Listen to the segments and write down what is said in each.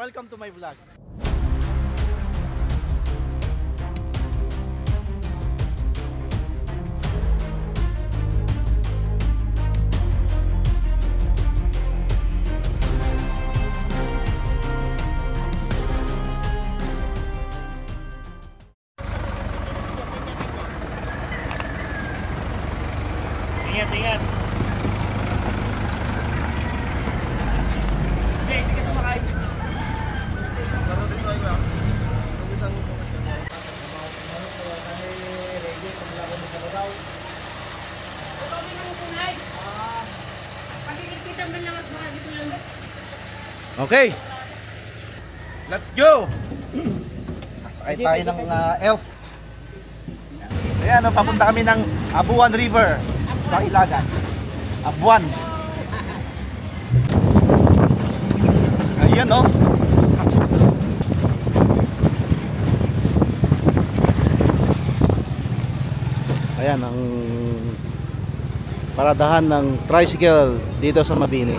welcome to my vlog. Ingat. Hindi ka sumakay. Laro din tayo ba? Kung isang ready, paglaro mo sa babaw. Ito kami ng tunay. Pagkikita man lang at mga dito lang. Okay. Let's go! Sakay tayo ng elf. Ayan, papunta kami ng Abuan River sa Ilagan. Abuan. Ayan, oh. Ayan ang paradahan ng tricycle dito sa Mabini.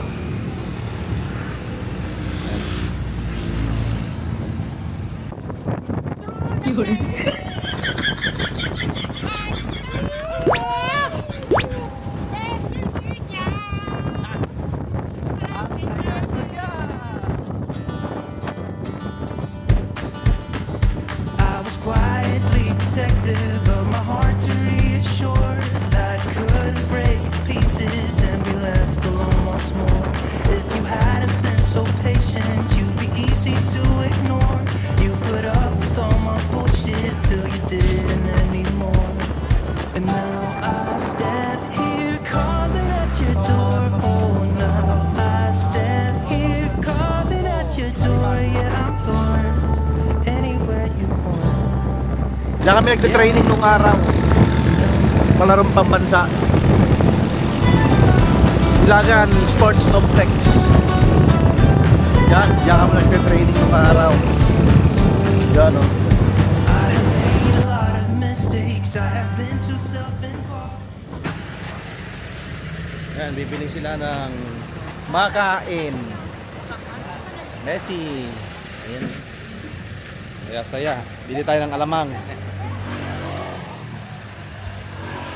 Quietly protective of my heart to reassure that I couldn't break to pieces and be left alone once more. If you hadn't been so patient, you'd be easy to ignore. You put up with all my bullshit till you didn't anymore. And now I stand here calling at your door. Oh, now I stand here calling at your door. Yeah, I'm yours anywhere you want. Diyan kami nagte-training nung araw. Palarong pambansa. Ilagan Sports Complex. Diyan kami nagte-training nung araw. Diyan, oh. I have made a lot of mistakes. I have been too self-involved. Ayan, bibili sila ng makain. Messi. Ayan. Saya. Bili tayo ng alamang.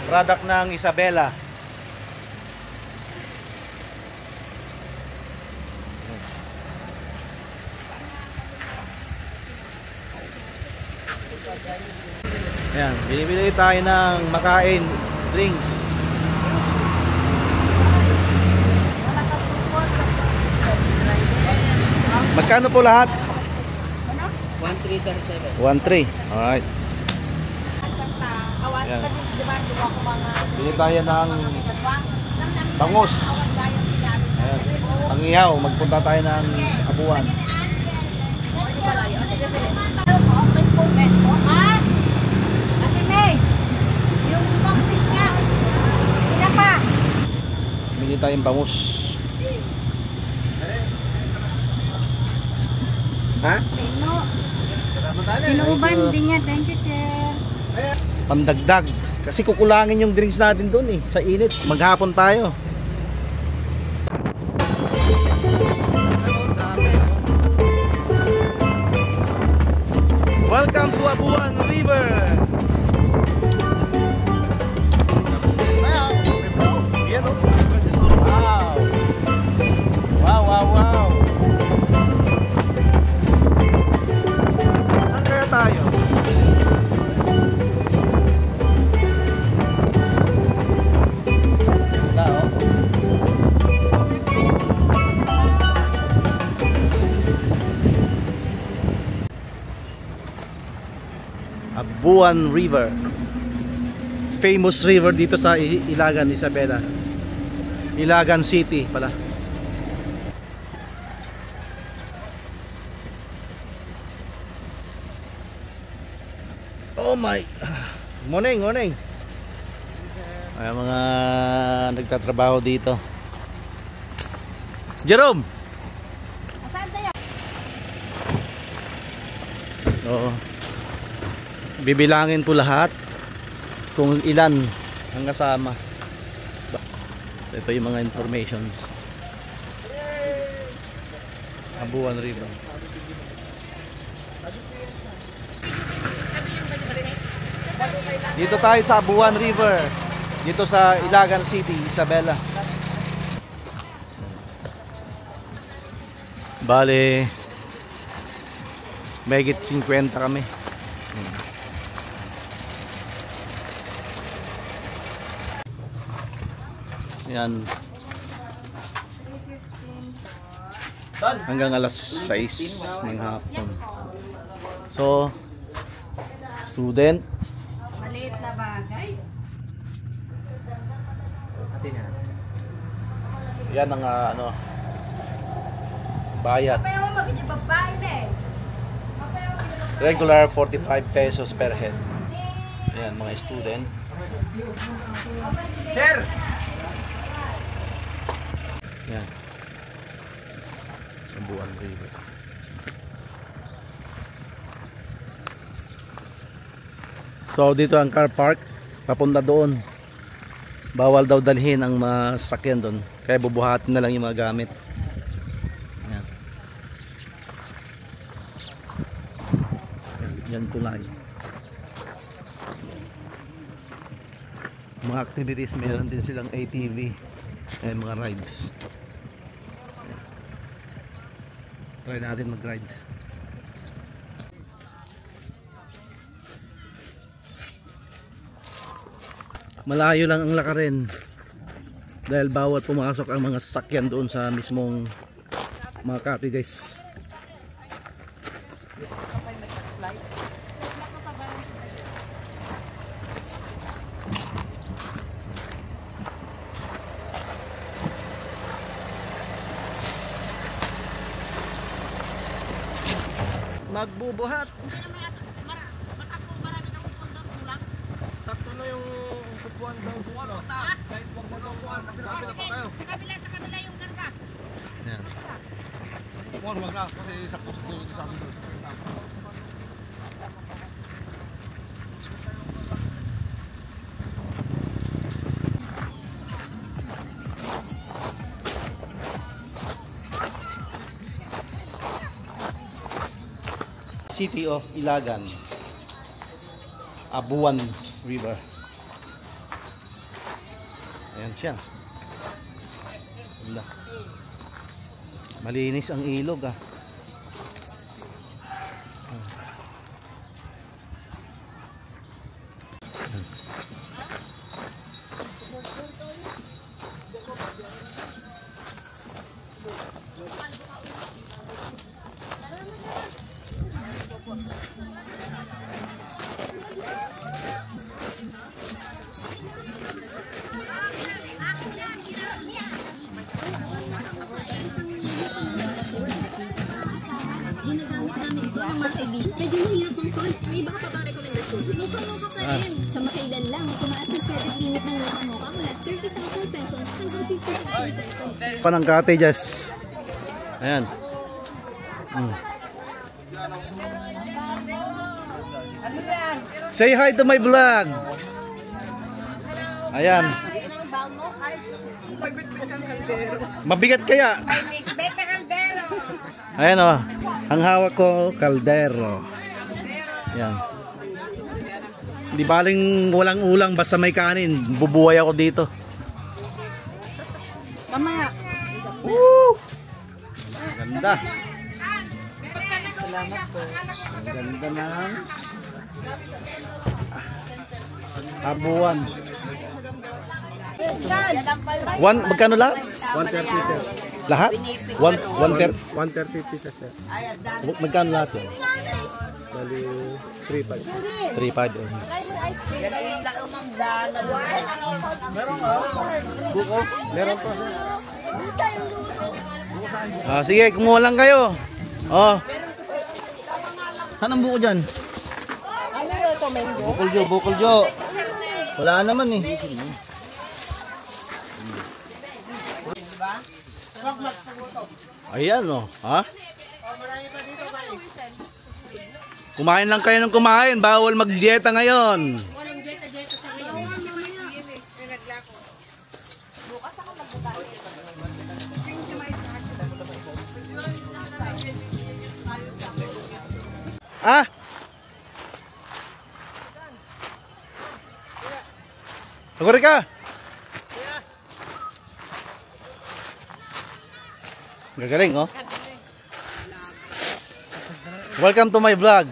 Product ng Isabela. Ayan, bili tayo ng makain, drinks. Magkano po lahat? 1337. 1.3. Alright. Ayan. Bili tayo ng bangus. Ayan. Pangihaw. Magpunta tayo ng Abuan. Bili tayong bangus. Ha? Sinuuban din niya. Thank you, sir. Pandagdag. Kasi kukulangin yung drinks natin dun eh. Sa init. Maghapon tayo. Welcome to Abuan River. Yan oh. Wow. Saan kaya tayo? Abuan River, famous river dito sa Ilagan, Isabela, Ilagan City pala. Oh my, morning. Ay, mga nagtatrabaho dito. Jerome. Oo. Bibilangin po lahat kung ilan ang kasama. Ito yung mga informations. Abuan River. Dito tayo sa Abuan River. Dito sa Ilagan City, Isabela. Bale, mahigit 50 kami. Yan. Hanggang alas 6 ng hapon. So, student. Maliit na bagay. Yan ang bayad. Papayaw mo magiging babae na eh. Regular 45 pesos per head. Ayan, mga student. Sir! Yan. Abuan River. So dito ang car park papunta doon. Bawal daw dalhin ang masakyan doon. Kaya bubuhatin na lang yung mga gamit. Yan. Yan tulay. Mga activities, meron din silang ATV and mga rides. Try natin mag-rides. Malayo lang ang lakarin dahil bawal pumasok ang mga sasakyan doon sa mismong Makati, guys. Magbubuhat. Sakto na yung kupuan daw. Kahit wag mo daw kupuan kasi nakapila pa tayo. Sa kabila yung karga. Yan. Kupuan wag na kasi sakto sa akin doon. City of Ilagan, Abuan River. Ayan siya. Wala. Malinis ang ilog ah. Ginagamit namin ito ng mga kaibigan. Medyo mahirap ang call. May iba ka pa bang rekomendasyon? Mukha-mukha pa rin. Kamakailan lang, tumaas ang credit limit ng mukha-mukha mula 30,000 pesos hanggang 50,000 pesos. Panang cottages. Ayan. Say hi to my vlog. Ayan. Mabigat kaya. Ayan o. Ang hawak ko, kaldero. Ayan. Di baling walang ulang basta may kanin. Bubuhay ako dito. Mamaya. Woo! Ganda. Salamat po. Ganda na. Abuan. Magkano lahat? 130 sir. Lahat? 130 pieces sir. Magkano lahat yun? Bali 3.5. 3.5 yun. Buko? Meron pa sir. Sige, kumuha lang kayo. Oh. Saan ang buko dyan? Bukoljo, bukoljo. Wala naman eh. Ayan oh, ha? Kumain lang kayo ng kumain, bawal mag-dieta ngayon. Ah? Maguri ka! Gagaling, oh. Welcome to my vlog.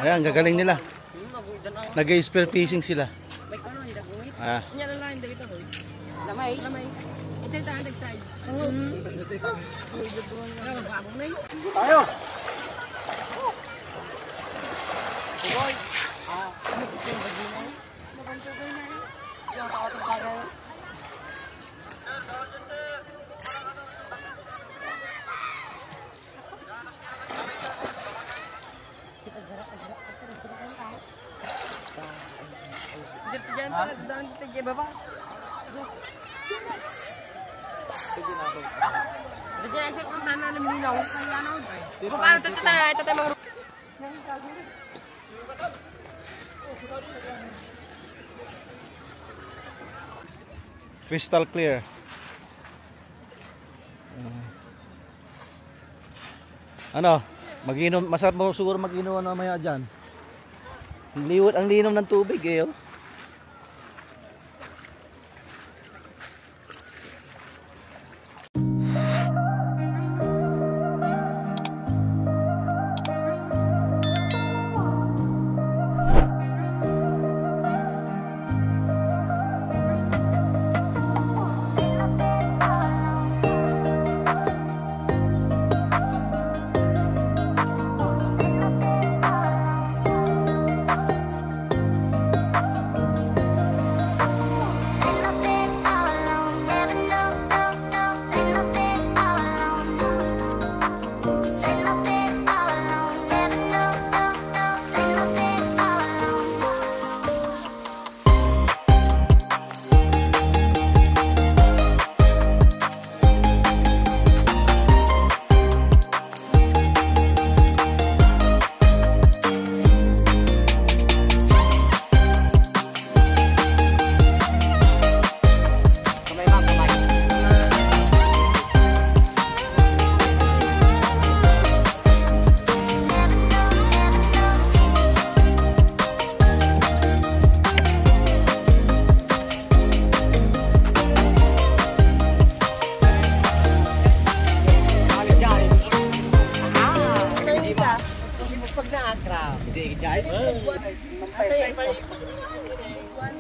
Ayan, gagaling nila. Nag-spear fishing sila. Ah. Lamay. Ito yung tahan nag-side. Tayo! Dito dyan pa, nagdaan dito dyan baba. Dito dyan, sa kung nana ng minaw. Kaya ano? Kung paano ito tayo mga... Crystal clear. Ano? Mag-inom, masarap mo siguro mag-inom mamaya dyan. Ang linom ng tubig eh, oh.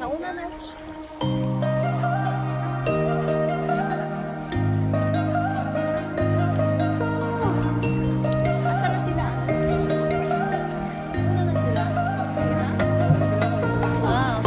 Nauna na. Asa na sila? Nauna na sila? Ah.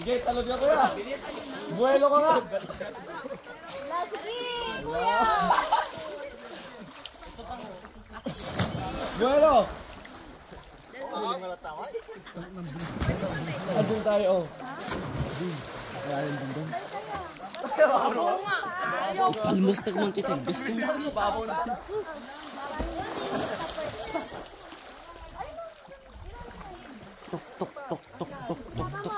Sige, talon ka kuya. Buwelo ka nga. Buwelo. Andun tayo. Almost nagmunti tayo. Best ko. Tok, tok, tok, tok, tok, tok, tok.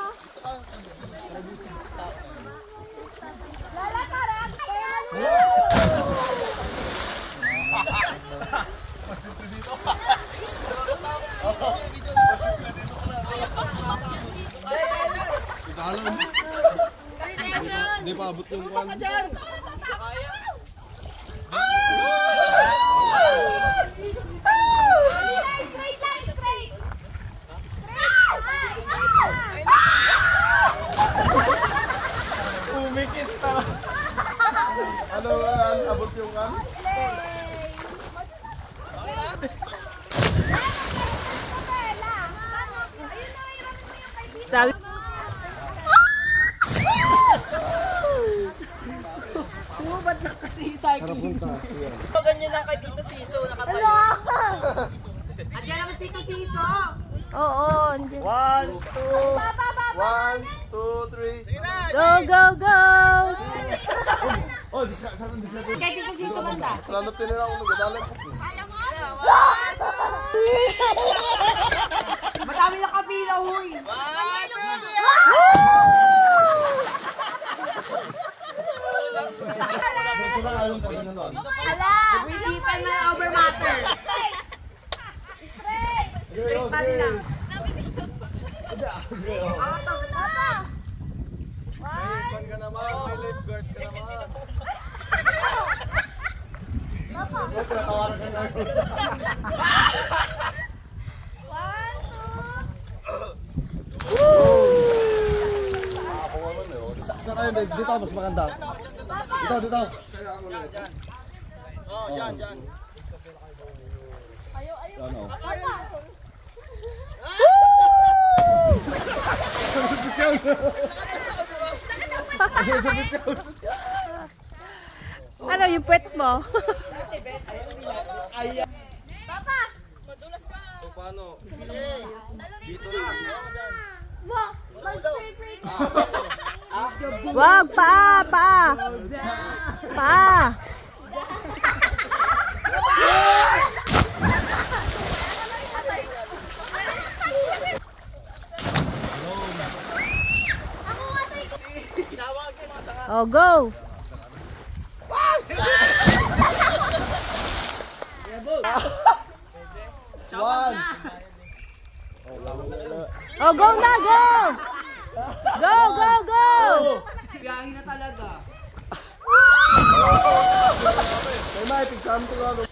Hindi pa abot yung kwan. Umikit pa. Ano abot yung kwan? Sabi. Ganyan lang kay Tito Siso nakatayo. Andiyan naman si Siso. Oo. 1, 2, 1, 2, 3. Go, go, go! Oh, saan natin? Kaya Tito Siso banda. Salamat din na ako magdadalan po. Madami na kapila, huy! Ala! Nag-isipan na over matter. Straight pa nila. May ka naman, may lifeguard ka naman. Pinatawaran ka na. Saan kayo? Dito mas maganda. Dito. Oh, dyan. Ayaw. Ano yung pet mo? So paano? Dito na. Wag, pa! Oh, go! One. Oh, go na, go! Go! Biyahin na talaga. May may tigsan ko ano.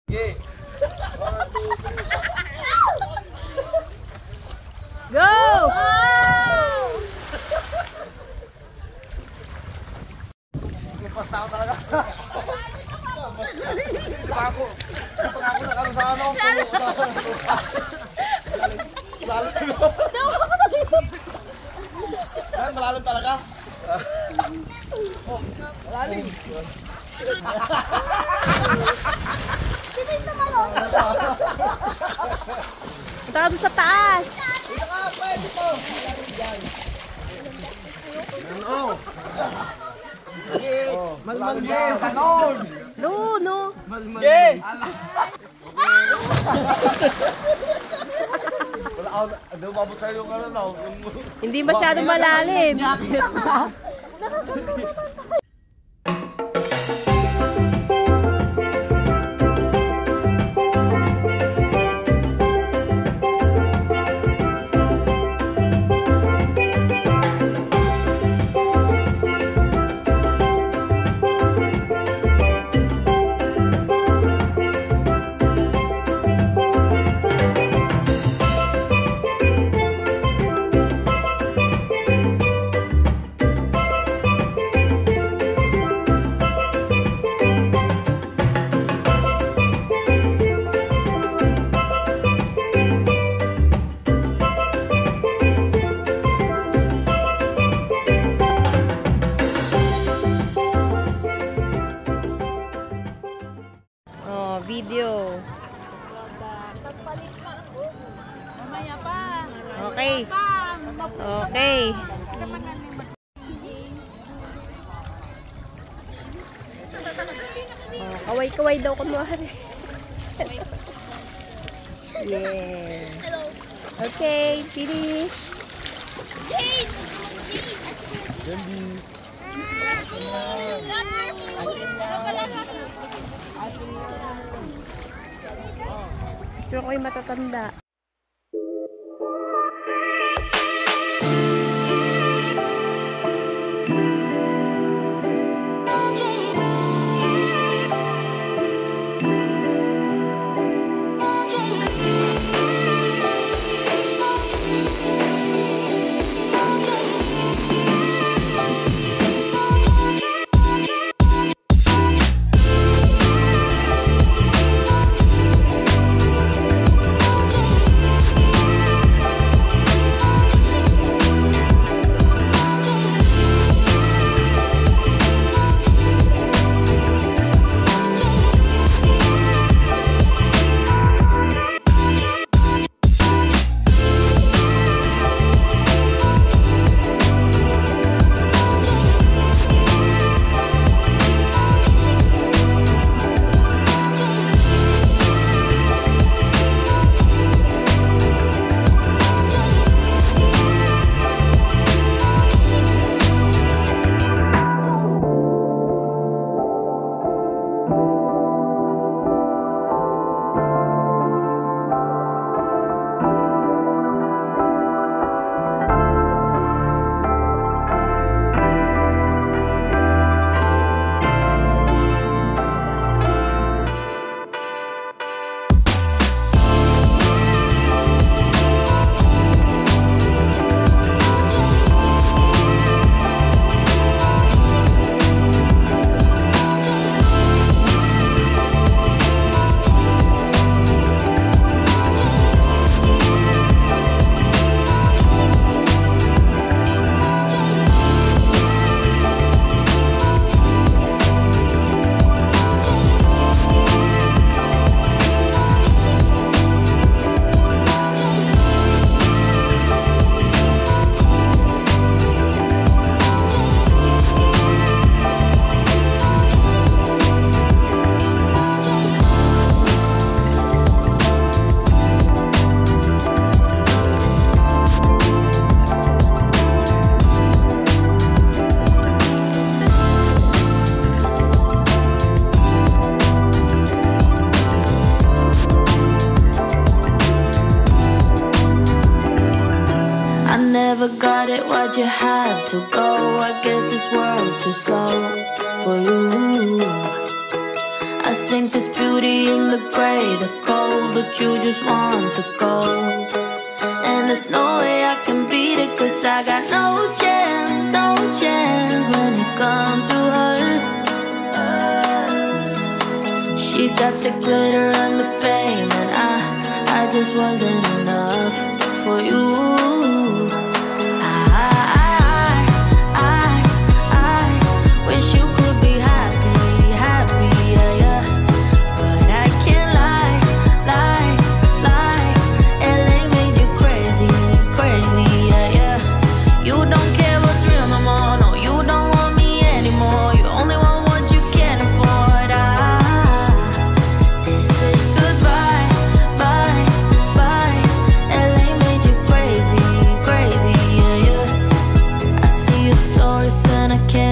Okay. Go! Basta ako talaga. Ako nakano sa ano. Malalim talaga. Oh, malalim. Punta ka doon sa taas. Dito ka, pwede po. Ano? Malmalye, kanon. No. Malmalye. Wala ako, ano mabot tayo yung ano na. Hindi masyado malalim. Kaway-kaway daw kunwari. Yeah. Hello. Okay, finish. Picture ko yung matatanda. never got it, why'd you have to go? I guess this world's too slow for you. I think there's beauty in the gray, the cold, but you just want the gold. And there's no way I can beat it, cause I got no chance when it comes to her. She got the glitter and the fame, and I just wasn't enough for you. I wish you could be happy, yeah, yeah. But I can't lie. LA made you crazy, yeah, yeah. You don't care what's real no more, no, you don't want me anymore. You only want what you can afford. This is goodbye, bye. LA made you crazy, yeah, yeah. I see your stories and I can't